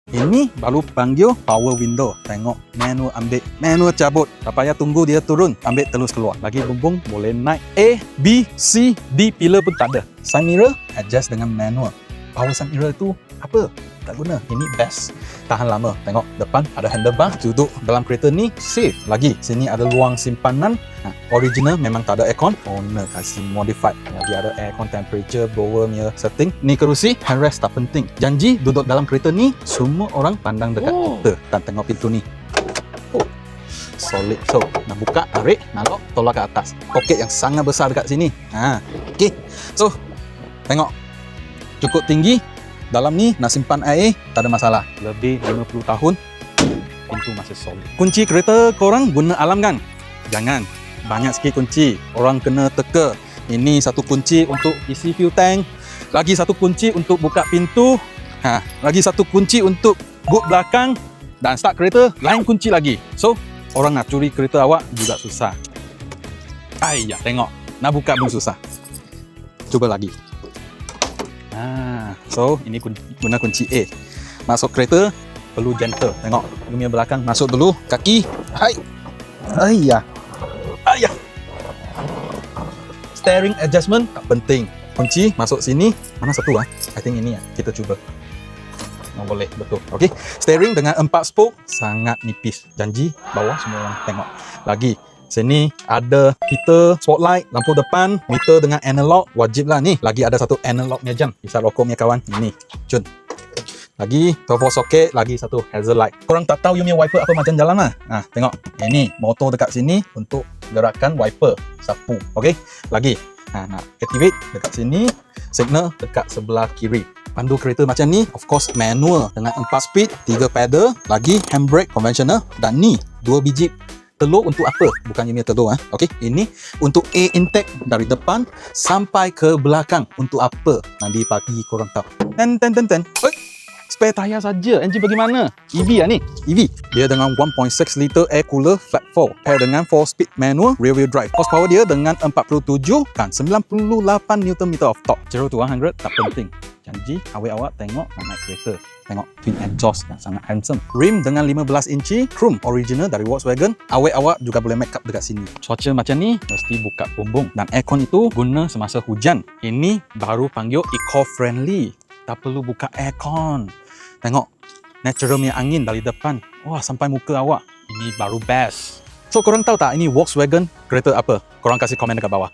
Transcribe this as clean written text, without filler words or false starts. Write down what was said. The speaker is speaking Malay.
Ini baru panggil power window. Tengok manual ambil, manual cabut. Tak payah tunggu dia turun, ambil terus keluar. Lagi bumbung boleh naik. A, B, C, D pillar pun tak ada. Side mirror adjust dengan manual. Power side mirror tu apa? Tak guna. Ini best. Tahan lama. Tengok depan ada handlebar. Duduk dalam kereta ni safe. Lagi sini ada ruang simpanan. Original memang tak ada aircon. Owner kasih modified. Lagi ada aircon temperature, blower punya setting. Ni kerusi, handrest tak penting. Janji duduk dalam kereta ni semua orang pandang dekat kita dan tengok pintu ni. Solid. So, nak buka, tarik, nak lock, tolak ke atas. Poket yang sangat besar dekat sini. Okay. So, tengok. Cukup tinggi. Dalam ni nak simpan air, tak ada masalah. Lebih 50 tahun, pintu masih solid. Kunci kereta korang guna alam kan? Jangan. Banyak sikit kunci. Orang kena teka. Ini satu kunci untuk isi fuel tank. Lagi satu kunci untuk buka pintu. Lagi satu kunci untuk boot belakang. Dan start kereta, lain kunci lagi. So, orang nak curi kereta awak juga susah. Ayah, tengok. Nak buka pun susah. Cuba lagi. So, ini guna kunci A. Masuk kereta, perlu gentle. Tengok, dunia belakang. Masuk dulu, kaki. Hai. Ayah. Ayah. Steering adjustment, tak penting. Kunci, masuk sini. Mana satu I think ini kita cuba. Boleh, betul. Okay. Steering dengan 4 spoke, sangat nipis. Janji, bawah semua orang tengok. Lagi. Sini ada heater, spotlight, lampu depan, meter dengan analog, wajib lah ni. Lagi ada satu analognya jam, bisa rokok punya kawan. Ini, cun. Lagi, turbo socket, lagi satu hazard light. Korang tak tahu you punya wiper apa macam jalan lah. Tengok, ini motor dekat sini untuk gerakan wiper, sapu. Okay, lagi. Nak activate dekat sini, signal dekat sebelah kiri. Pandu kereta macam ni, of course manual dengan 4 speed, 3 pedal, lagi handbrake konvensional dan ni 2 biji telur untuk apa? Bukan ini telur Okey, ini untuk air intake dari depan sampai ke belakang. Untuk apa? Nanti pagi korang tahu. Spare tayar saja. Enjin bagaimana? EV ni. EV. Dia dengan 1.6 liter air cooler flat 4. Pair dengan 4 speed manual rear wheel drive. Horsepower dia dengan 47 dan 98 Nm of torque. 0 to 100 tak penting. Janji awak tengok nak naik kereta. Tengok twin exhaust yang sangat handsome. Rim dengan 15 inci, chrome original dari Volkswagen. Awak juga boleh make up dekat sini. Cuaca macam ni mesti buka bumbung. Dan aircon itu guna semasa hujan. Ini baru panggil eco-friendly. Tak perlu buka aircon. Tengok natural punya angin dari depan. Wah, sampai muka awak. Ini baru best. So korang tahu tak ini Volkswagen kereta apa? Korang kasih komen dekat bawah.